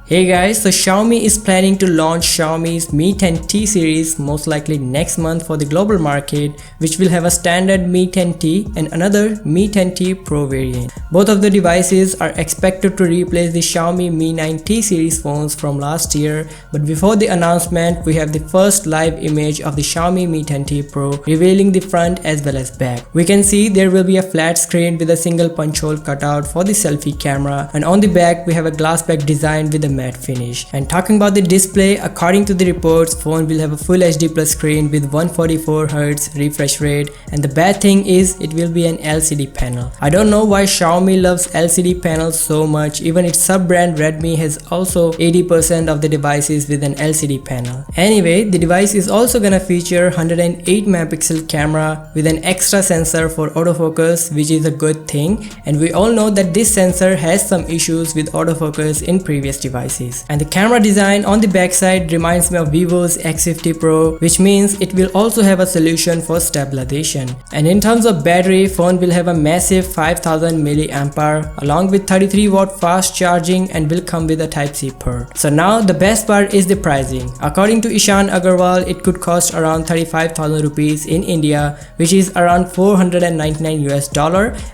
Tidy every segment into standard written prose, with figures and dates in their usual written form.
Hey guys, so Xiaomi is planning to launch Xiaomi's Mi 10T series most likely next month for the global market, which will have a standard Mi 10T and another Mi 10T Pro variant. Both of the devices are expected to replace the Xiaomi Mi 9T series phones from last year, but before the announcement, we have the first live image of the Xiaomi Mi 10T Pro revealing the front as well as back. We can see there will be a flat screen with a single punch hole cutout for the selfie camera, and on the back we have a glass back design with a matte finish. And talking about the display, according to the reports, phone will have a full HD plus screen with 144Hz refresh rate, and the bad thing is it will be an LCD panel. I don't know why Xiaomi loves LCD panels so much. Even its sub-brand Redmi has also 80% of the devices with an LCD panel. Anyway, the device is also gonna feature 108 megapixel camera with an extra sensor for autofocus, which is a good thing, and we all know that this sensor has some issues with autofocus in previous devices. And the camera design on the backside reminds me of Vivo's X50 Pro, which means it will also have a solution for stabilization. And in terms of battery, phone will have a massive 5000 mAh along with 33 watt fast charging and will come with a Type-C port. So now the best part is the pricing. According to Ishan Agarwal, it could cost around 35,000 rupees in India, which is around $499 US,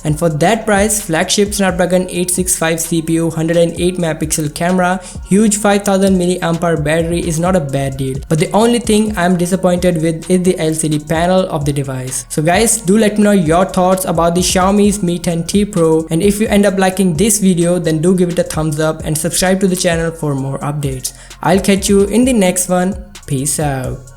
and for that price, flagship Snapdragon 865 CPU, 108 megapixel camera, huge 5000 mAh battery is not a bad deal. But the only thing I'm disappointed with is the LCD panel of the device. So guys, do let me know your thoughts about the Xiaomi's Mi 10T Pro, and if you end up liking this video, then do give it a thumbs up and subscribe to the channel for more updates. I'll catch you in the next one. Peace out.